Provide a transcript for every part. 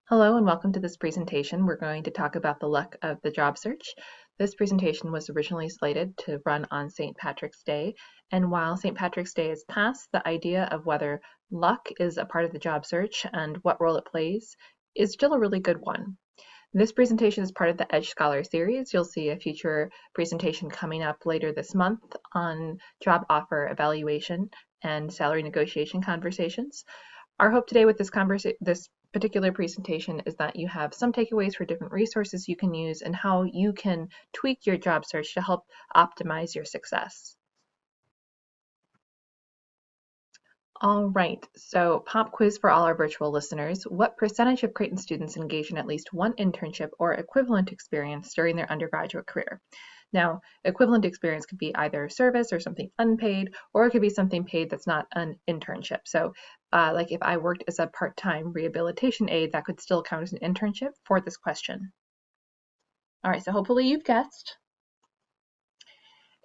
Hello and welcome to this presentation. We're going to talk about the luck of the job search. This presentation was originally slated to run on St. Patrick's Day, and while St. Patrick's Day is past, the idea of whether luck is a part of the job search and what role it plays is still a really good one. This presentation is part of the Edge Scholar series. You'll see a future presentation coming up later this month on job offer evaluation and salary negotiation conversations. Our hope today with this particular presentation is that you have some takeaways for different resources you can use and how you can tweak your job search to help optimize your success. All right, so pop quiz for all our virtual listeners. What percentage of Creighton students engage in at least one internship or equivalent experience during their undergraduate career? Now, equivalent experience could be either service or something unpaid, or it could be something paid that's not an internship. So like if I worked as a part-time rehabilitation aide, that could still count as an internship for this question. All right, so hopefully you've guessed.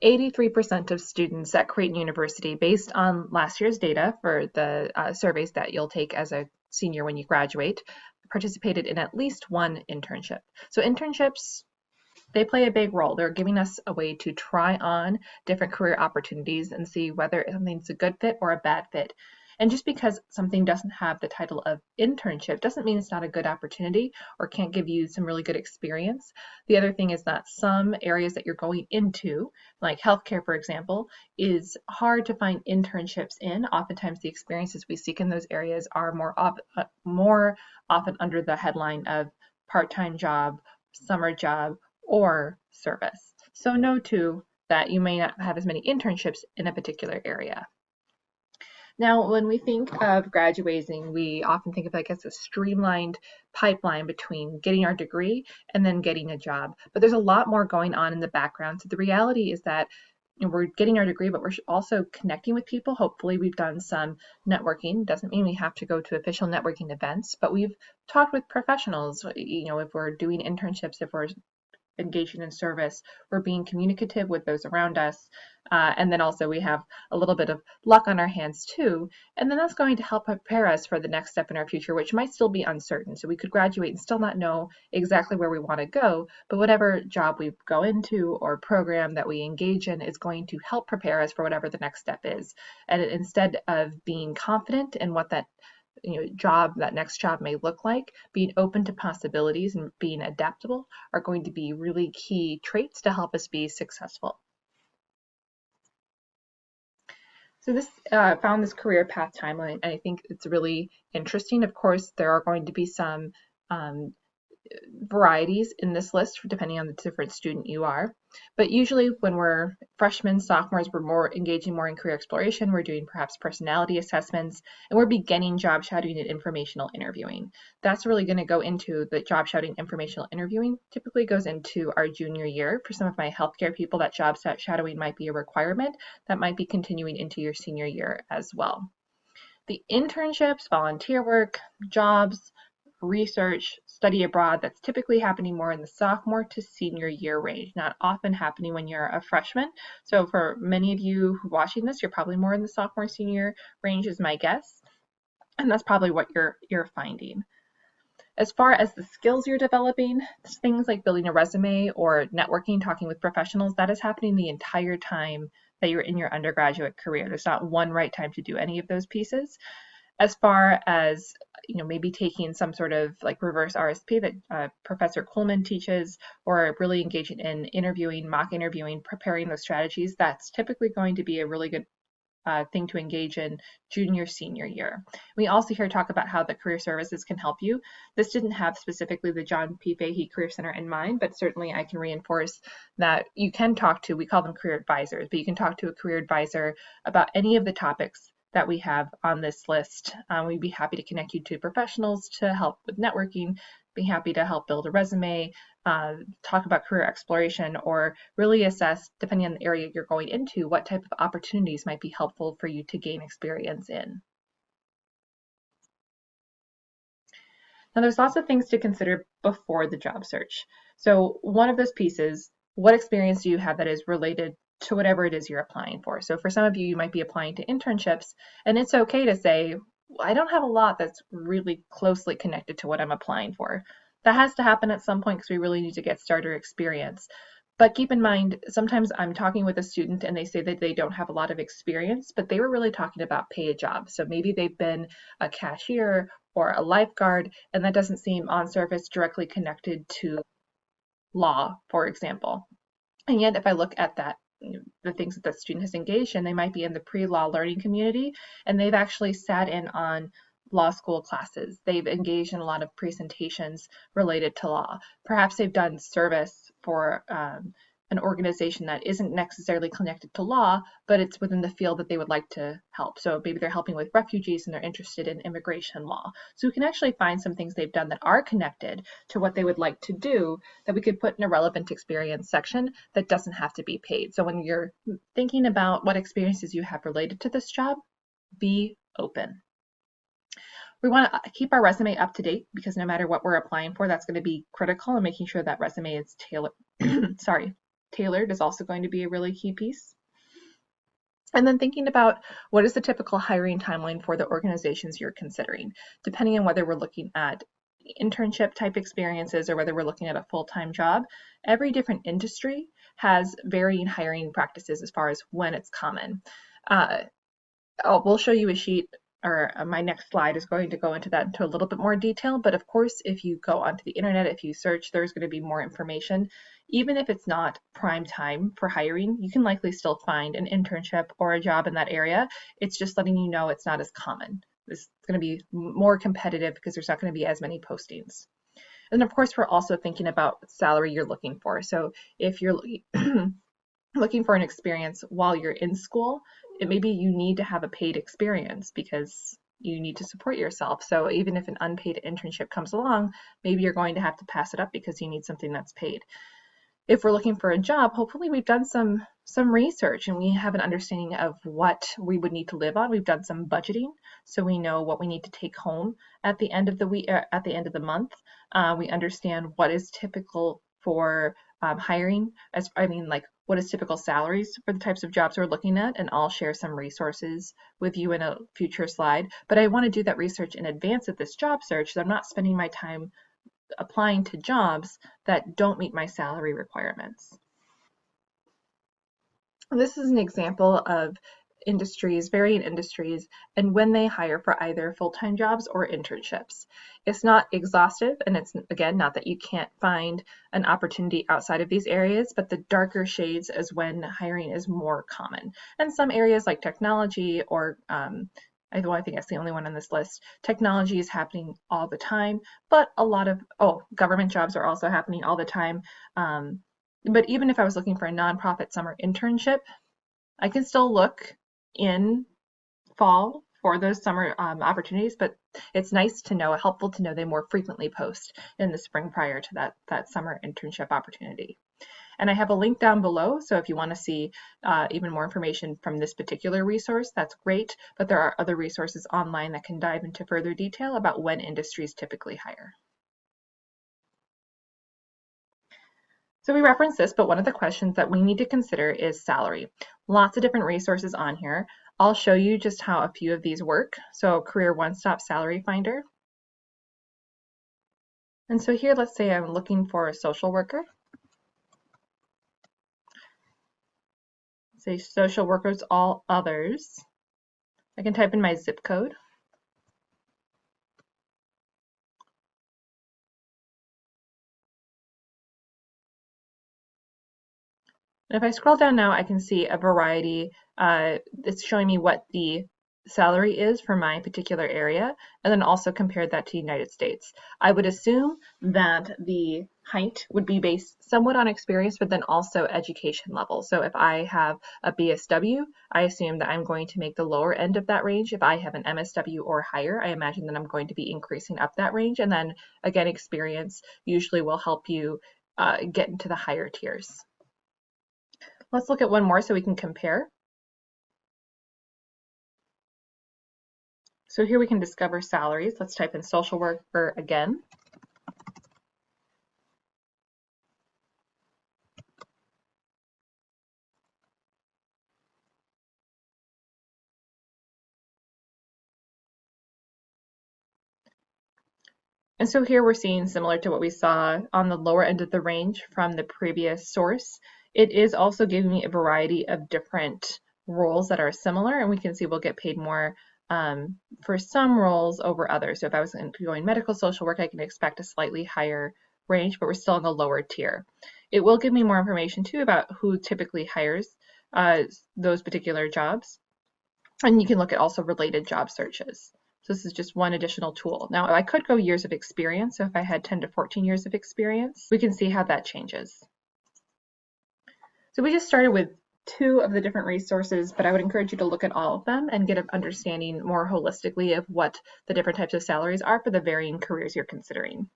83% of students at Creighton University, based on last year's data for the surveys that you'll take as a senior when you graduate, participated in at least one internship. So internships, they play a big role. They're giving us a way to try on different career opportunities and see whether something's a good fit or a bad fit. And just because something doesn't have the title of internship doesn't mean it's not a good opportunity or can't give you some really good experience. The other thing is that some areas that you're going into, like healthcare, for example, is hard to find internships in. Oftentimes the experiences we seek in those areas are more often under the headline of part-time job, summer job, or service. So know too that you may not have as many internships in a particular area. Now, when we think of graduating, we often think of it as a streamlined pipeline between getting our degree and then getting a job. But there's a lot more going on in the background. So the reality is that we're getting our degree, but we're also connecting with people. Hopefully we've done some networking. Doesn't mean we have to go to official networking events, but we've talked with professionals. If we're doing internships, if we're engaging in service, we're being communicative with those around us, and then also we have a little bit of luck on our hands too, and then that's going to help prepare us for the next step in our future, which might still be uncertain. So we could graduate and still not know exactly where we want to go, but whatever job we go into or program that we engage in is going to help prepare us for whatever the next step is. And instead of being confident in what that next job may look like, being open to possibilities and being adaptable are going to be really key traits to help us be successful. So this found this career path timeline, and I think it's really interesting. Of course, there are going to be some varieties in this list depending on the different student you are. But usually when we're freshmen, sophomores, we're engaging more in career exploration. We're doing perhaps personality assessments, and we're beginning job shadowing and informational interviewing. That's really going to go into the job shadowing informational interviewing. Typically goes into our junior year. For some of my healthcare people, that job shadowing might be a requirement. That might be continuing into your senior year as well. The internships, volunteer work, jobs, research, study abroad, that's typically happening more in the sophomore to senior year range, not often happening when you're a freshman. So for many of you watching this, you're probably more in the sophomore, senior range is my guess. And that's probably what you're finding. As far as the skills you're developing, things like building a resume or networking, talking with professionals, that is happening the entire time that you're in your undergraduate career. There's not one right time to do any of those pieces. As far as maybe taking some sort of like reverse RSP that Professor Coleman teaches, or really engaging in interviewing, mock interviewing, preparing those strategies, that's typically going to be a really good thing to engage in junior, senior year. We also hear talk about how the career services can help you. This didn't have specifically the John P. Fahey Career Center in mind, but certainly I can reinforce that you can talk to, we call them career advisors, but you can talk to a career advisor about any of the topics that we have on this list. We'd be happy to connect you to professionals to help with networking, be happy to help build a resume, talk about career exploration, or really assess, depending on the area you're going into, what type of opportunities might be helpful for you to gain experience in. Now, there's lots of things to consider before the job search. So one of those pieces, what experience do you have that is related to whatever it is you're applying for? So for some of you, you might be applying to internships, and it's okay to say, I don't have a lot that's really closely connected to what I'm applying for. That has to happen at some point because we really need to get starter experience. But keep in mind, sometimes I'm talking with a student and they say that they don't have a lot of experience, but they were really talking about paid jobs. So maybe they've been a cashier or a lifeguard, and that doesn't seem on surface directly connected to law, for example. And yet, if I look at that, the things that the student has engaged in, they might be in the pre-law learning community, and they've actually sat in on law school classes. They've engaged in a lot of presentations related to law. Perhaps they've done service for an organization that isn't necessarily connected to law, but it's within the field that they would like to help. So maybe they're helping with refugees and they're interested in immigration law. So we can actually find some things they've done that are connected to what they would like to do that we could put in a relevant experience section that doesn't have to be paid. So when you're thinking about what experiences you have related to this job, be open. We want to keep our resume up to date because no matter what we're applying for, that's going to be critical, and making sure that resume is tailored is also going to be a really key piece. And then thinking about what is the typical hiring timeline for the organizations you're considering, depending on whether we're looking at internship type experiences or whether we're looking at a full-time job. Every different industry has varying hiring practices as far as when it's common. We'll show you a sheet, or my next slide is going to go into that into a little bit more detail, but of course, if you go onto the internet, if you search, there's going to be more information. Even if it's not prime time for hiring, you can likely still find an internship or a job in that area. It's just letting you know it's not as common. It's going to be more competitive because there's not going to be as many postings. And of course, we're also thinking about salary you're looking for. So if you're looking for an experience while you're in school, maybe you need to have a paid experience because you need to support yourself. So even if an unpaid internship comes along, maybe you're going to have to pass it up because you need something that's paid. If we're looking for a job, hopefully we've done some research and we have an understanding of what we would need to live on. We've done some budgeting, so we know what we need to take home at the end of the week, at the end of the month. We understand what is typical for hiring, like what is typical salaries for the types of jobs we're looking at, and I'll share some resources with you in a future slide. But I want to do that research in advance of this job search so I'm not spending my time applying to jobs that don't meet my salary requirements. This is an example of industries, varying industries, and when they hire for either full-time jobs or internships. It's not exhaustive, and it's, again, not that you can't find an opportunity outside of these areas, but the darker shades is when hiring is more common. And some areas like technology or I think that's the only one on this list. Technology is happening all the time, but a lot of, government jobs are also happening all the time. But even if I was looking for a nonprofit summer internship, I can still look in fall for those summer opportunities, but it's nice to know, helpful to know they more frequently post in the spring prior to that summer internship opportunity. And I have a link down below, so if you want to see even more information from this particular resource, that's great, but there are other resources online that can dive into further detail about when industries typically hire. So we reference this, but one of the questions that we need to consider is salary. Lots of different resources on here. I'll show you just how a few of these work. So Career One Stop Salary Finder. And so here, let's say I'm looking for a social worker. Say social workers, all others. I can type in my zip code. And if I scroll down now, I can see a variety. It's showing me what the salary is for my particular area, and then also compared that to the United States. I would assume that the height would be based somewhat on experience, but then also education level. So if I have a BSW, I assume that I'm going to make the lower end of that range. If I have an MSW or higher, I imagine that I'm going to be increasing up that range. And then again, experience usually will help you get into the higher tiers. Let's look at one more so we can compare. So here we can discover salaries. Let's type in social worker again. And so here we're seeing similar to what we saw on the lower end of the range from the previous source. It is also giving me a variety of different roles that are similar, and we can see we'll get paid more for some roles over others. So if I was going medical social work, I can expect a slightly higher range, but we're still in the lower tier. It will give me more information too about who typically hires those particular jobs. And you can look at also related job searches. So this is just one additional tool. Now I could go years of experience. So if I had 10 to 14 years of experience, we can see how that changes. So we just started with 2 of the different resources, but I would encourage you to look at all of them and get an understanding more holistically of what the different types of salaries are for the varying careers you're considering.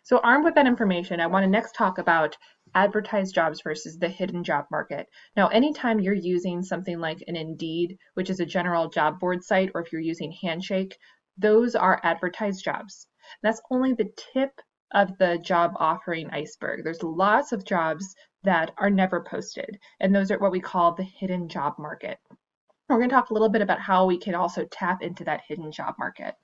So armed with that information, I want to next talk about advertised jobs versus the hidden job market. Now, anytime you're using something like an Indeed, which is a general job board site, or if you're using Handshake, those are advertised jobs. That's only the tip of the job offering iceberg. There's lots of jobs that are never posted, and those are what we call the hidden job market. We're going to talk a little bit about how we can also tap into that hidden job market.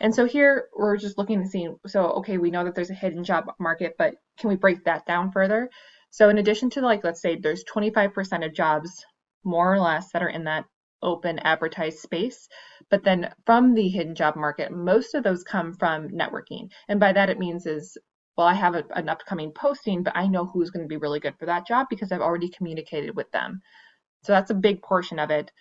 And so here we're just looking to see, so okay, we know that there's a hidden job market, but can we break that down further? So in addition to, like, let's say there's 25% of jobs more or less that are in that open advertised space, but then from the hidden job market, most of those come from networking. And by that it means is, well, I have an upcoming posting, but I know who's going to be really good for that job because I've already communicated with them. So that's a big portion of it.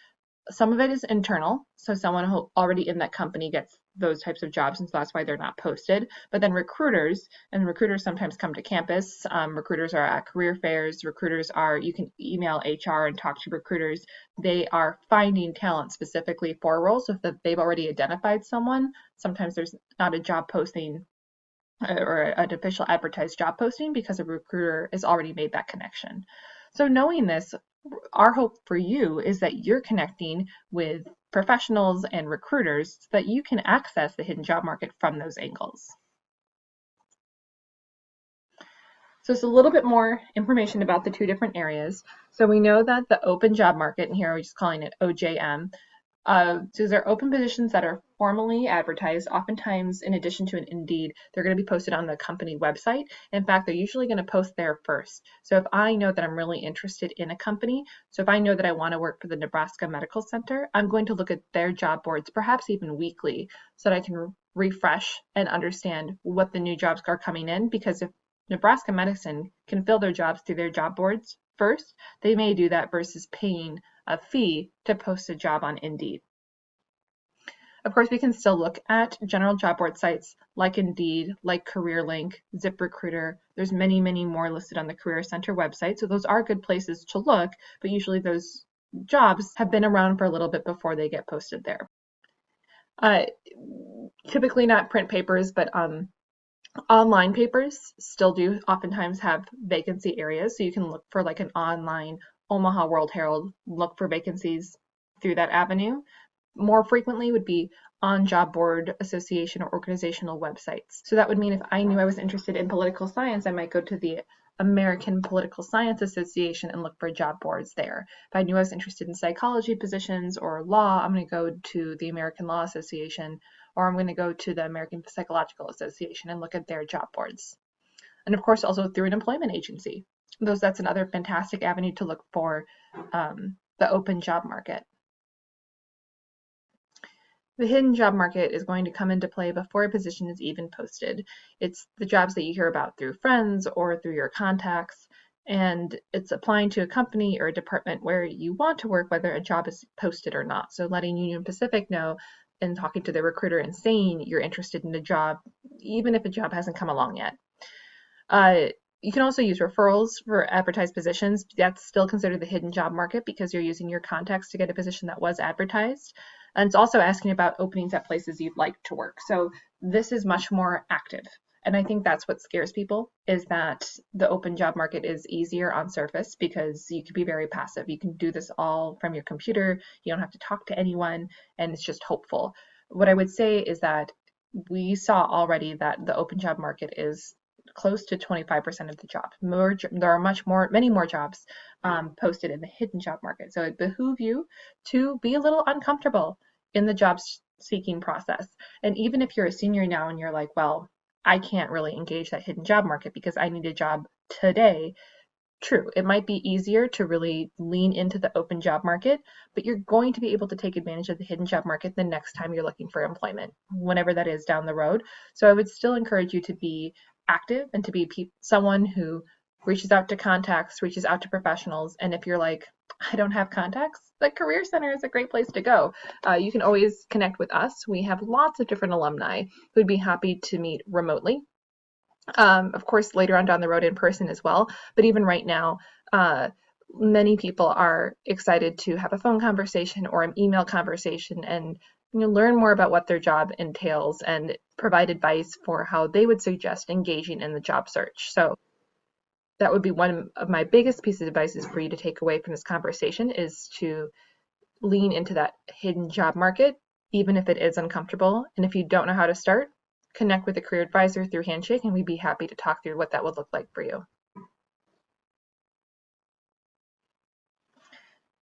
Some of it is internal, so someone who already in that company gets those types of jobs, and so that's why they're not posted. But then recruiters, and recruiters sometimes come to campus. Recruiters are at career fairs. Recruiters are, you can email HR and talk to recruiters. They are finding talent specifically for roles. So if they've already identified someone, sometimes there's not a job posting or an official advertised job posting because a recruiter has already made that connection. So knowing this, our hope for you is that you're connecting with professionals and recruiters so that you can access the hidden job market from those angles. So it's a little bit more information about the 2 different areas. So we know that the open job market, and here we're just calling it OJM, so these are open positions that are formally advertised. Oftentimes, in addition to an Indeed, they're going to be posted on the company website. In fact, they're usually going to post there first. So if I know that I'm really interested in a company, so if I know that I want to work for the Nebraska Medical Center, I'm going to look at their job boards, perhaps even weekly, so that I can refresh and understand what the new jobs are coming in. Because if Nebraska Medicine can fill their jobs through their job boards first, they may do that versus paying a fee to post a job on Indeed. Of course, we can still look at general job board sites like Indeed, like CareerLink, ZipRecruiter. There's many, many more listed on the Career Center website. So those are good places to look, but usually those jobs have been around for a little bit before they get posted there. Typically not print papers, but online papers still do oftentimes have vacancy areas. So you can look for like an online Omaha World Herald, look for vacancies through that avenue. More frequently would be on job board association or organizational websites. So that would mean if I knew I was interested in political science, I might go to the American Political Science Association and look for job boards there. If I knew I was interested in psychology positions or law, I'm going to go to the American Law Association, or I'm going to go to the American Psychological Association and look at their job boards. And of course, also through an employment agency. That's another fantastic avenue to look for the open job market. The hidden job market is going to come into play before a position is even posted. It's the jobs that you hear about through friends or through your contacts, and it's applying to a company or a department where you want to work, whether a job is posted or not. So letting Union Pacific know and talking to the recruiter and saying you're interested in a job, even if a job hasn't come along yet. You can also use referrals for advertised positions. That's still considered the hidden job market because you're using your contacts to get a position that was advertised. And it's also asking about openings at places you'd like to work. So this is much more active. And I think that's what scares people, is that the open job market is easier on surface because you can be very passive. You can do this all from your computer. You don't have to talk to anyone, and it's just hopeful. What I would say is that we saw already that the open job market is close to 25% of the jobs. There are many more jobs posted in the hidden job market. So it behooves you to be a little uncomfortable in the job seeking process. And even if you're a senior now and you're like, well, I can't really engage that hidden job market because I need a job today. True, it might be easier to really lean into the open job market, but you're going to be able to take advantage of the hidden job market the next time you're looking for employment, whenever that is down the road. So I would still encourage you to be active and to be someone who reaches out to contacts, reaches out to professionals. And if you're like, I don't have contacts, the Career Center is a great place to go. You can always connect with us. We have lots of different alumni who'd be happy to meet remotely. Of course, later on down the road in person as well. But even right now, many people are excited to have a phone conversation or an email conversation and learn more about what their job entails and provide advice for how they would suggest engaging in the job search. So that would be one of my biggest pieces of advice for you to take away from this conversation, is to lean into that hidden job market, even if it is uncomfortable. And if you don't know how to start, connect with a career advisor through Handshake, and we'd be happy to talk through what that would look like for you.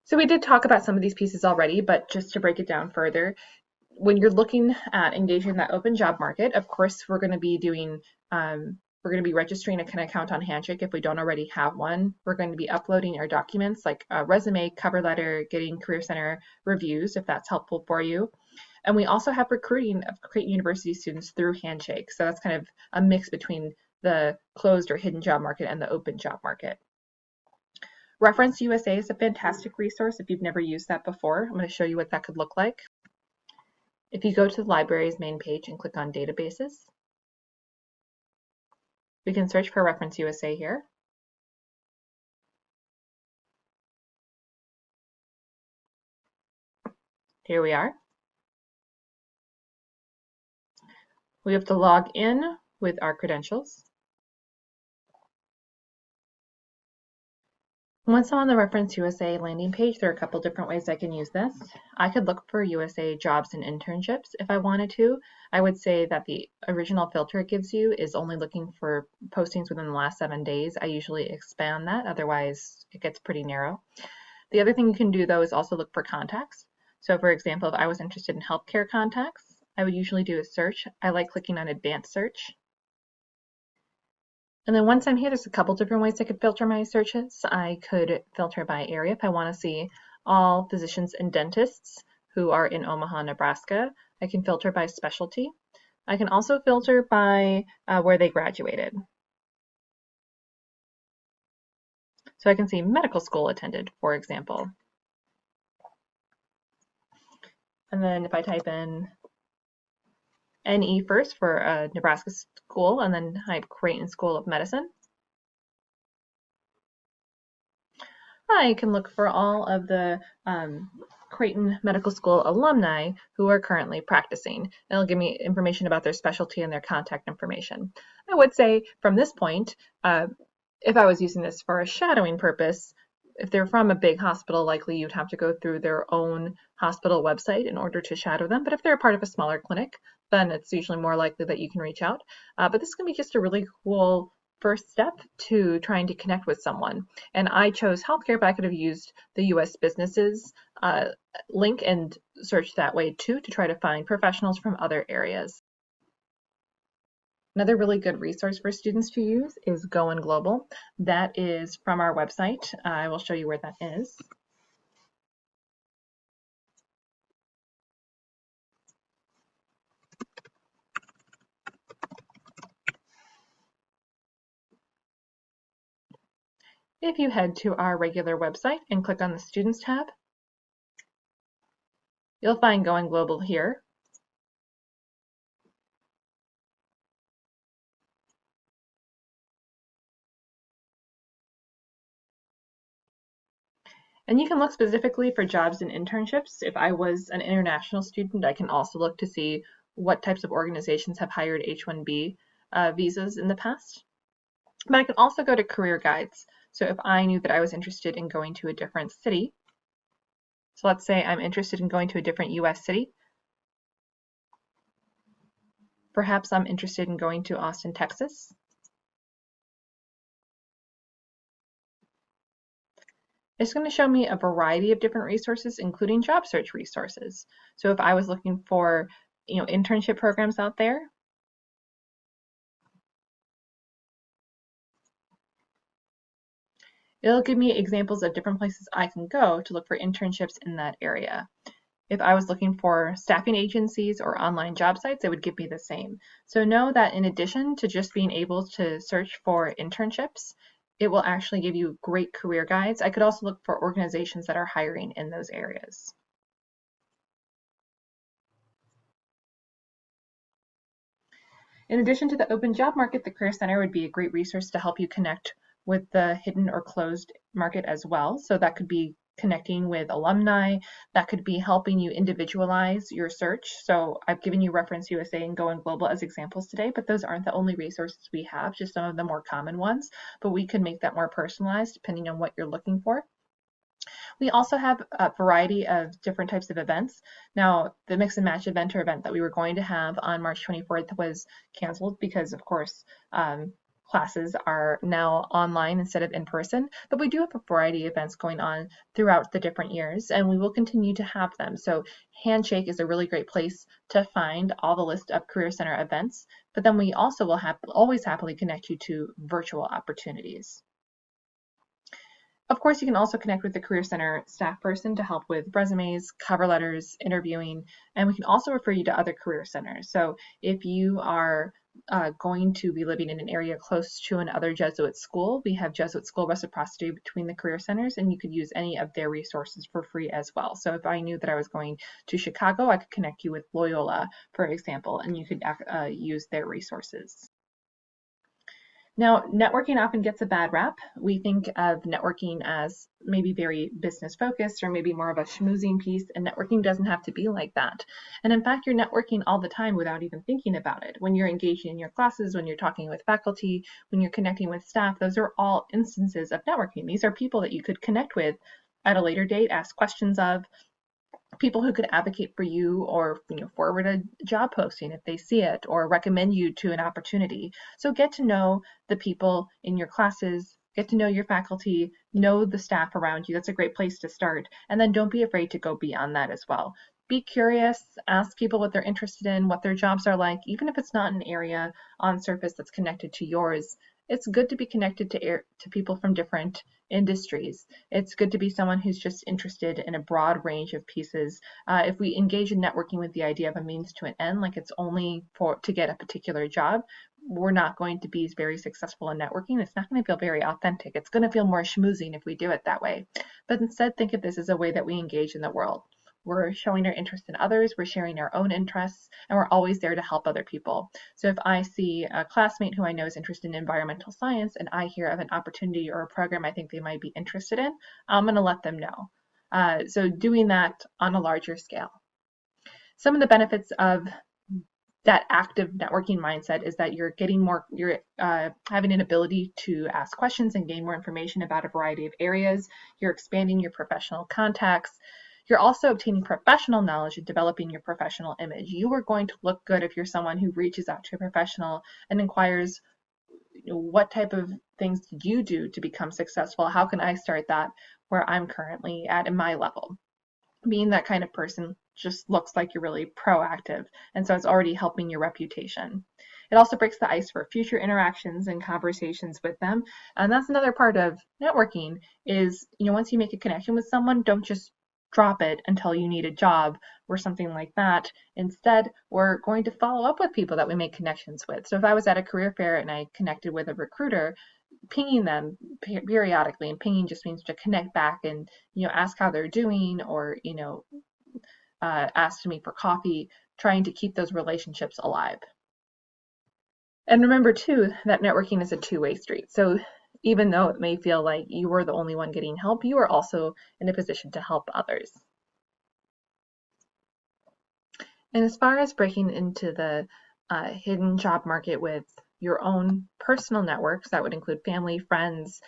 So we did talk about some of these pieces already, but just to break it down further, when you're looking at engaging that open job market, of course, we're going to be doing, we're going to be registering an account on Handshake if we don't already have one. We're going to be uploading our documents like a resume, cover letter, getting Career Center reviews if that's helpful for you. And we also have recruiting of Creighton University students through Handshake. So that's kind of a mix between the closed or hidden job market and the open job market. Reference USA is a fantastic resource if you've never used that before. I'm going to show you what that could look like. If you go to the library's main page and click on databases, we can search for Reference USA here. Here we are. We have to log in with our credentials. Once I'm on the Reference USA landing page, there are a couple different ways I can use this. I could look for USA jobs and internships if I wanted to. I would say that the original filter it gives you is only looking for postings within the last 7 days. I usually expand that, otherwise it gets pretty narrow. The other thing you can do though is also look for contacts. So for example, if I was interested in healthcare contacts, I would usually do a search. I like clicking on advanced search. And then once I'm here, there's a couple different ways I could filter my searches. I could filter by area if I want to see all physicians and dentists who are in Omaha, Nebraska. I can filter by specialty. I can also filter by where they graduated. So I can see medical school attended, for example. And then if I type in NE first for a Nebraska school, and then type Creighton School of Medicine, I can look for all of the Creighton Medical School alumni who are currently practicing. It'll give me information about their specialty and their contact information. I would say from this point, if I was using this for a shadowing purpose, if they're from a big hospital, likely you'd have to go through their own hospital website in order to shadow them. But if they're part of a smaller clinic, then it's usually more likely that you can reach out. But this can be just a really cool first step to trying to connect with someone. And I chose healthcare, but I could have used the US Businesses link and searched that way too to try to find professionals from other areas. Another really good resource for students to use is Going Global. That is from our website. I will show you where that is. If you head to our regular website and click on the Students tab, you'll find Going Global here. And you can look specifically for jobs and internships. If I was an international student, I can also look to see what types of organizations have hired H-1B visas in the past. But I can also go to career guides. So if I knew that I was interested in going to a different city, so let's say I'm interested in going to a different US city. Perhaps I'm interested in going to Austin, Texas. It's going to show me a variety of different resources, including job search resources. So if I was looking for, internship programs out there, it'll give me examples of different places I can go to look for internships in that area. If I was looking for staffing agencies or online job sites, it would give me the same. So know that in addition to just being able to search for internships, it will actually give you great career guides. I could also look for organizations that are hiring in those areas. In addition to the open job market, the Career Center would be a great resource to help you connect with the hidden or closed market as well. So that could be connecting with alumni, that could be helping you individualize your search. So I've given you Reference USA and Going Global as examples today, but those aren't the only resources we have, just some of the more common ones, but we can make that more personalized depending on what you're looking for. We also have a variety of different types of events. Now, the Mix and Match event or event that we were going to have on March 24th was canceled because, of course, classes are now online instead of in person, but we do have a variety of events going on throughout the different years, and we will continue to have them. So Handshake is a really great place to find all the list of Career Center events, but then we also will always happily connect you to virtual opportunities. Of course, you can also connect with the Career Center staff person to help with resumes, cover letters, interviewing, and we can also refer you to other Career Centers. So if you are going to be living in an area close to another Jesuit school, we have Jesuit school reciprocity between the Career Centers, and you could use any of their resources for free as well. So if I knew that I was going to Chicago, I could connect you with Loyola, for example, and you could use their resources. Now, networking often gets a bad rap. We think of networking as maybe very business focused or maybe more of a schmoozing piece, and networking doesn't have to be like that. And in fact, you're networking all the time without even thinking about it. When you're engaging in your classes, when you're talking with faculty, when you're connecting with staff, those are all instances of networking. These are people that you could connect with at a later date, ask questions of, people who could advocate for you or forward a job posting if they see it or recommend you to an opportunity. So get to know the people in your classes, get to know your faculty, know the staff around you. That's a great place to start. And then don't be afraid to go beyond that as well. Be curious, ask people what they're interested in, what their jobs are like, even if it's not an area on surface that's connected to yours. It's good to be connected to people from different industries. It's good to be someone who's just interested in a broad range of pieces. If we engage in networking with the idea of a means to an end, like it's only to get a particular job, we're not going to be very successful in networking. It's not going to feel very authentic. It's going to feel more schmoozing if we do it that way. But instead, think of this as a way that we engage in the world. We're showing our interest in others, we're sharing our own interests, and we're always there to help other people. So if I see a classmate who I know is interested in environmental science and I hear of an opportunity or a program I think they might be interested in, I'm going to let them know. So doing that on a larger scale. Some of the benefits of that active networking mindset is that you're having an ability to ask questions and gain more information about a variety of areas. You're expanding your professional contacts. You're also obtaining professional knowledge and developing your professional image. You are going to look good if you're someone who reaches out to a professional and inquires, what type of things did you do to become successful? How can I start that where I'm currently at in my level? Being that kind of person just looks like you're really proactive, and so it's already helping your reputation. It also breaks the ice for future interactions and conversations with them, and that's another part of networking is, once you make a connection with someone, don't just drop it until you need a job or something like that. Instead, we're going to follow up with people that we make connections with. So if I was at a career fair and I connected with a recruiter, pinging them periodically, and pinging just means to connect back and ask how they're doing, or ask to meet for coffee, trying to keep those relationships alive. And remember too that networking is a two-way street. So even though it may feel like you are the only one getting help, you are also in a position to help others. And as far as breaking into the hidden job market with your own personal networks, that would include family, friends,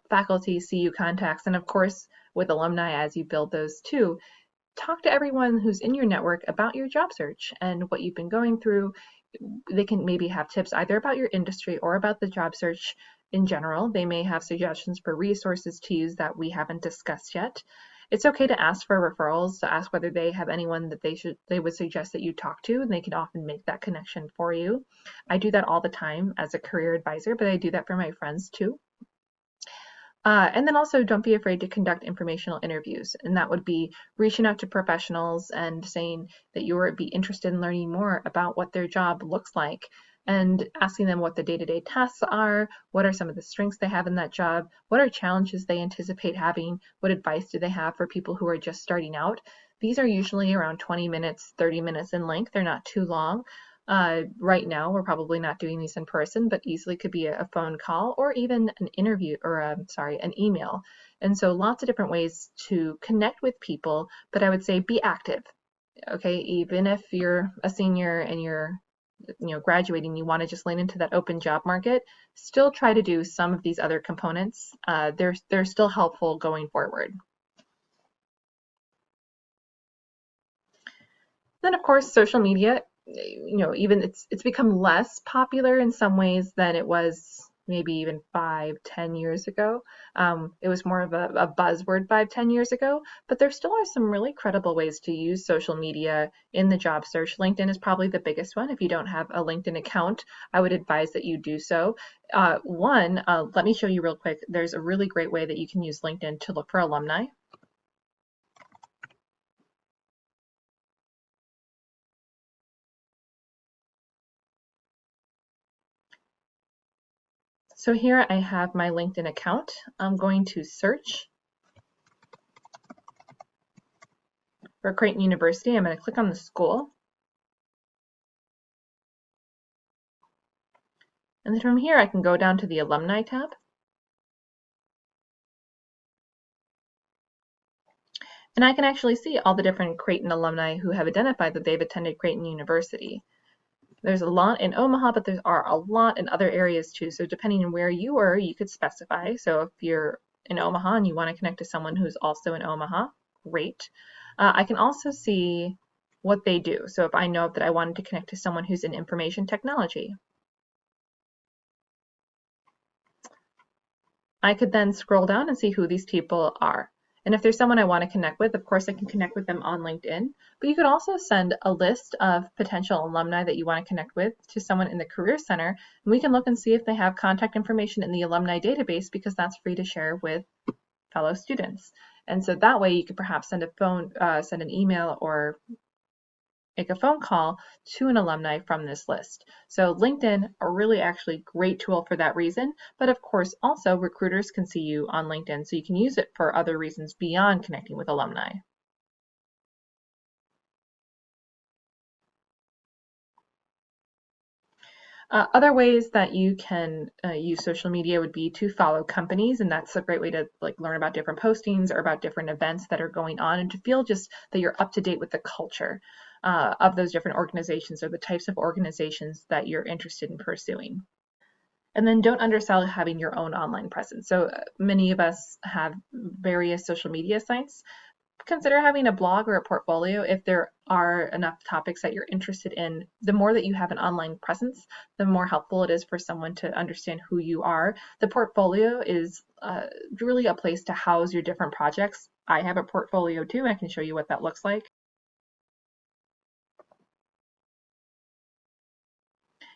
faculty, CU contacts, and of course with alumni as you build those too. Talk to everyone who's in your network about your job search and what you've been going through. They can maybe have tips either about your industry or about the job search. in general. They may have suggestions for resources to use that we haven't discussed yet. It's okay to ask for referrals, to ask whether they have anyone that they would suggest that you talk to, and they can often make that connection for you. I do that all the time as a career advisor, but I do that for my friends too. And then also don't be afraid to conduct informational interviews. And that would be reaching out to professionals and saying that you would be interested in learning more about what their job looks like and asking them what the day-to-day tasks are, what are some of the strengths they have in that job, what are challenges they anticipate having, what advice do they have for people who are just starting out. These are usually around 20 minutes, 30 minutes in length. They're not too long. Right now, we're probably not doing these in person, but easily could be a phone call or even an interview or an email. And so lots of different ways to connect with people, but I would say be active. Okay, even if you're a senior and you're graduating, you want to just lean into that open job market, still try to do some of these other components. They're still helpful going forward. Then, of course, social media, even it's become less popular in some ways than it was maybe even 5-10 years ago. It was more of a buzzword 5-10 years ago, but there still are some really credible ways to use social media in the job search. LinkedIn is probably the biggest one. If you don't have a LinkedIn account, I would advise that you do so. Let me show you real quick. There's a really great way that you can use LinkedIn to look for alumni. So here I have my LinkedIn account. I'm going to search for Creighton University. I'm going to click on the school. And then from here I can go down to the Alumni tab. And I can actually see all the different Creighton alumni who have identified that they've attended Creighton University. There's a lot in Omaha, but there are a lot in other areas too. So depending on where you were, you could specify. So if you're in Omaha and you want to connect to someone who's also in Omaha, great. I can also see what they do. So if I know that I wanted to connect to someone who's in information technology, I could then scroll down and see who these people are. And if there's someone I want to connect with, of course I can connect with them on LinkedIn, but you could also send a list of potential alumni that you want to connect with to someone in the Career Center, and we can look and see if they have contact information in the alumni database, because that's free to share with fellow students. And so that way you could perhaps send an email or make a phone call to an alumni from this list. So LinkedIn, a really actually great tool for that reason, but of course also recruiters can see you on LinkedIn, so you can use it for other reasons beyond connecting with alumni. Other ways that you can use social media would be to follow companies, and that's a great way to learn about different postings or about different events that are going on, and to feel just that you're up to date with the culture of those different organizations or the types of organizations that you're interested in pursuing. And then don't undersell having your own online presence. So many of us have various social media sites. Consider having a blog or a portfolio if there are enough topics that you're interested in. The more that you have an online presence, the more helpful it is for someone to understand who you are. The portfolio is really a place to house your different projects. I have a portfolio too. I can show you what that looks like.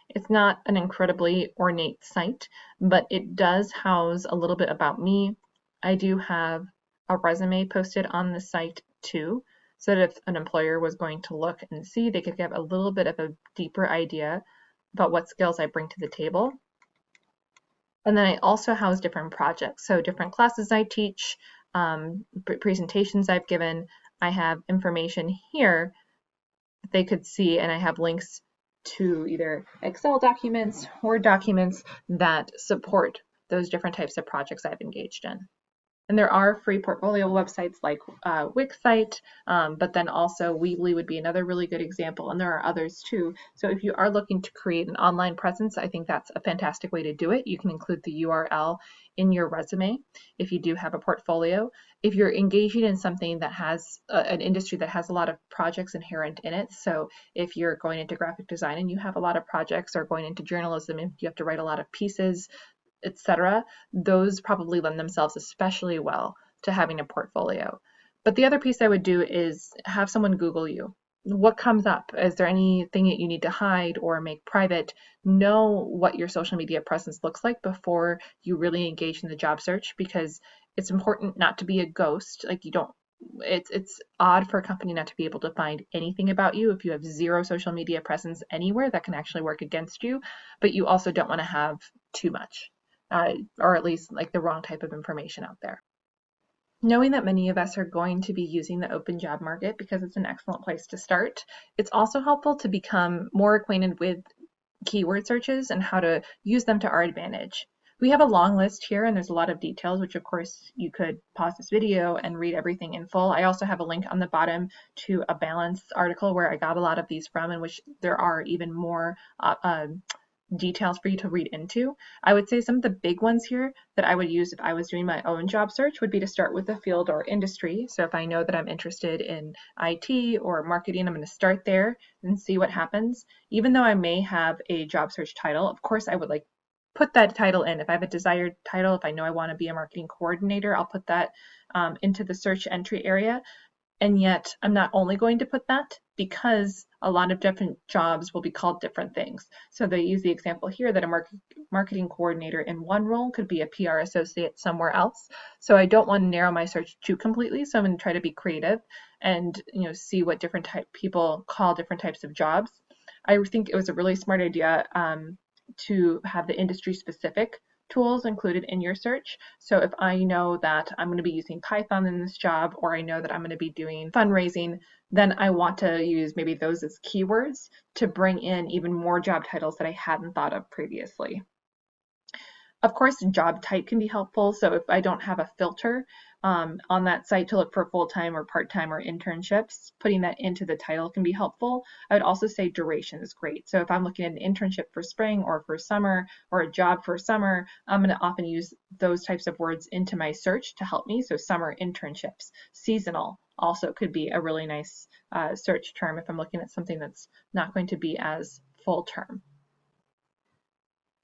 It's not an incredibly ornate site, but it does house a little bit about me. I do have a resume posted on the site too, so that if an employer was going to look and see, they could get a little bit of a deeper idea about what skills I bring to the table. And then I also house different projects, so different classes I teach, presentations I've given. I have information here that they could see, and I have links to either Excel documents, Word documents that support those different types of projects I've engaged in. And there are free portfolio websites like Wixsite, but then also Weebly would be another really good example, and there are others too. So if you are looking to create an online presence, I think that's a fantastic way to do it. You can include the URL in your resume if you do have a portfolio. If you're engaging in something that has an industry that has a lot of projects inherent in it, so if you're going into graphic design and you have a lot of projects, or going into journalism and you have to write a lot of pieces, etc., those probably lend themselves especially well to having a portfolio. But the other piece I would do is have someone Google you. What comes up? Is there anything that you need to hide or make private? Know what your social media presence looks like before you really engage in the job search, because it's important not to be a ghost. Like, you don't, it's odd for a company not to be able to find anything about you if you have zero social media presence anywhere. That can actually work against you, but you also don't want to have too much, or at least like the wrong type of information out there. Knowing that many of us are going to be using the open job market because it's an excellent place to start, it's also helpful to become more acquainted with keyword searches and how to use them to our advantage. We have a long list here and there's a lot of details, which of course you could pause this video and read everything in full. I also have a link on the bottom to a Balance article where I got a lot of these from, in which there are even more details for you to read into. I would say some of the big ones here that I would use if I was doing my own job search would be to start with the field or industry. So if I know that I'm interested in IT or marketing, I'm going to start there and see what happens. Even though I may have a job search title, of course I would like put that title in. If I have a desired title, if I know I want to be a marketing coordinator, I'll put that into the search entry area. And yet I'm not only going to put that, because a lot of different jobs will be called different things. So they use the example here that a marketing coordinator in one role could be a PR associate somewhere else. So I don't want to narrow my search too completely. So I'm going to try to be creative and see what different type people call different types of jobs. I think it was a really smart idea to have the industry specific tools included in your search. So if I know that I'm going to be using Python in this job, or I know that I'm going to be doing fundraising, then I want to use maybe those as keywords to bring in even more job titles that I hadn't thought of previously. Of course, job type can be helpful. So if I don't have a filter on that site to look for full-time or part-time or internships, putting that into the title can be helpful. I would also say duration is great. So if I'm looking at an internship for spring or for summer, or a job for summer, I'm going to often use those types of words into my search to help me. So summer internships, seasonal also could be a really nice search term if I'm looking at something that's not going to be as full term.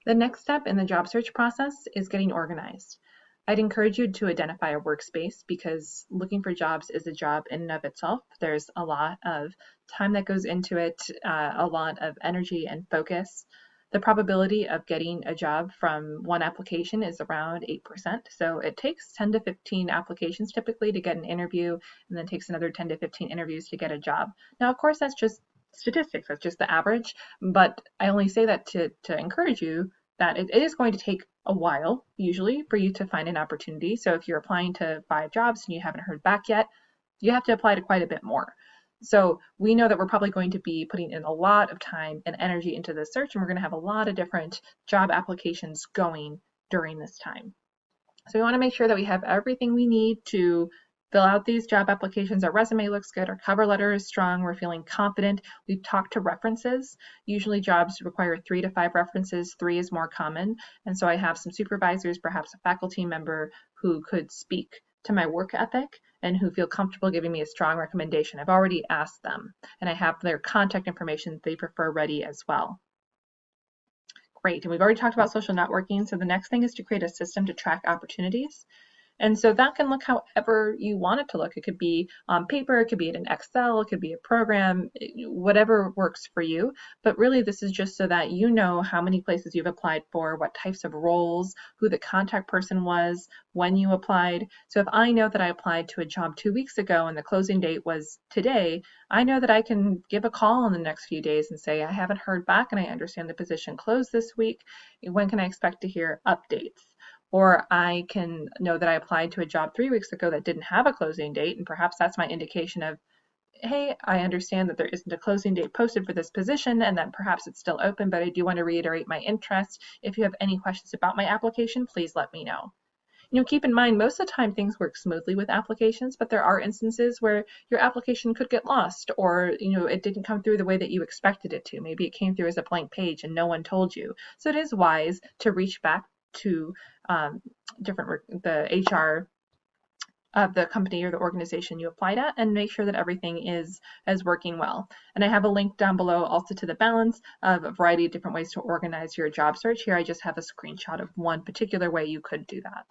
The next step in the job search process is getting organized. I'd encourage you to identify a workspace, because looking for jobs is a job in and of itself. There's a lot of time that goes into it, a lot of energy and focus. The probability of getting a job from one application is around 8%. So it takes 10 to 15 applications typically to get an interview, and then takes another 10 to 15 interviews to get a job. Now, of course, that's just statistics, that's just the average, but I only say that to encourage you that it is going to take a while usually for you to find an opportunity. So if you're applying to 5 jobs and you haven't heard back yet, you have to apply to quite a bit more. So we know that we're probably going to be putting in a lot of time and energy into this search, and we're going to have a lot of different job applications going during this time. So we want to make sure that we have everything we need to fill out these job applications. Our resume looks good, our cover letter is strong, we're feeling confident. We've talked to references. Usually jobs require 3 to 5 references, 3 is more common. And so I have some supervisors, perhaps a faculty member, who could speak to my work ethic and who feel comfortable giving me a strong recommendation. I've already asked them, and I have their contact information they prefer ready as well. Great, and we've already talked about social networking, so the next thing is to create a system to track opportunities. And so that can look however you want it to look. It could be on paper, it could be in an Excel, it could be a program, whatever works for you. But really, this is just so that you know how many places you've applied for, what types of roles, who the contact person was, when you applied. So if I know that I applied to a job 2 weeks ago and the closing date was today, I know that I can give a call in the next few days and say, I haven't heard back and I understand the position closed this week. When can I expect to hear updates? Or I can know that I applied to a job 3 weeks ago that didn't have a closing date, and perhaps that's my indication of, hey, I understand that there isn't a closing date posted for this position and that perhaps it's still open, but I do want to reiterate my interest. If you have any questions about my application, please let me know. Keep in mind, most of the time things work smoothly with applications, but there are instances where your application could get lost, or it didn't come through the way that you expected it to. Maybe it came through as a blank page and no one told you. So it is wise to reach back to the HR of the company or the organization you applied at and make sure that everything is working well. And I have a link down below also to the balance of a variety of different ways to organize your job search. Here I just have a screenshot of one particular way you could do that.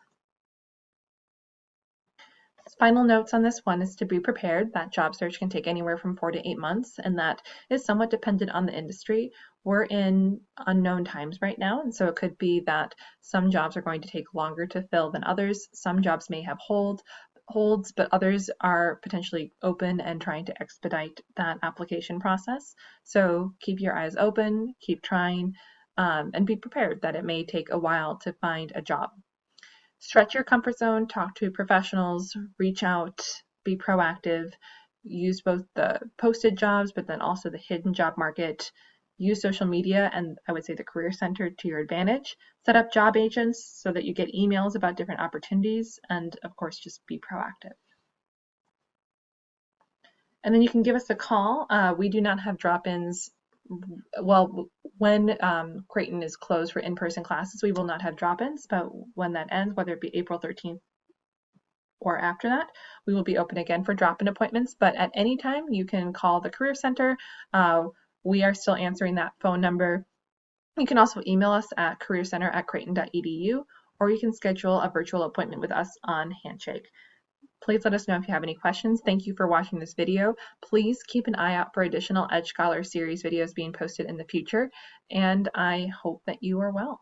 Final notes on this one is to be prepared that job search can take anywhere from 4 to 8 months, and that is somewhat dependent on the industry. We're in unknown times right now, and so it could be that some jobs are going to take longer to fill than others. Some jobs may have holds, but others are potentially open and trying to expedite that application process. So keep your eyes open, keep trying, and be prepared that it may take a while to find a job. Stretch your comfort zone, talk to professionals, reach out, be proactive, use both the posted jobs, but then also the hidden job market. Use social media and I would say the Career Center to your advantage. Set up job agents so that you get emails about different opportunities, and of course, just be proactive. And then you can give us a call. We do not have drop-ins. Well, when Creighton is closed for in-person classes, we will not have drop-ins, but when that ends, whether it be April 13th or after that, we will be open again for drop-in appointments. But at any time, you can call the Career Center. We are still answering that phone number. You can also email us at careercenter@creighton.edu, or you can schedule a virtual appointment with us on Handshake. Please let us know if you have any questions. Thank you for watching this video. Please keep an eye out for additional Edge Scholar series videos being posted in the future, and I hope that you are well.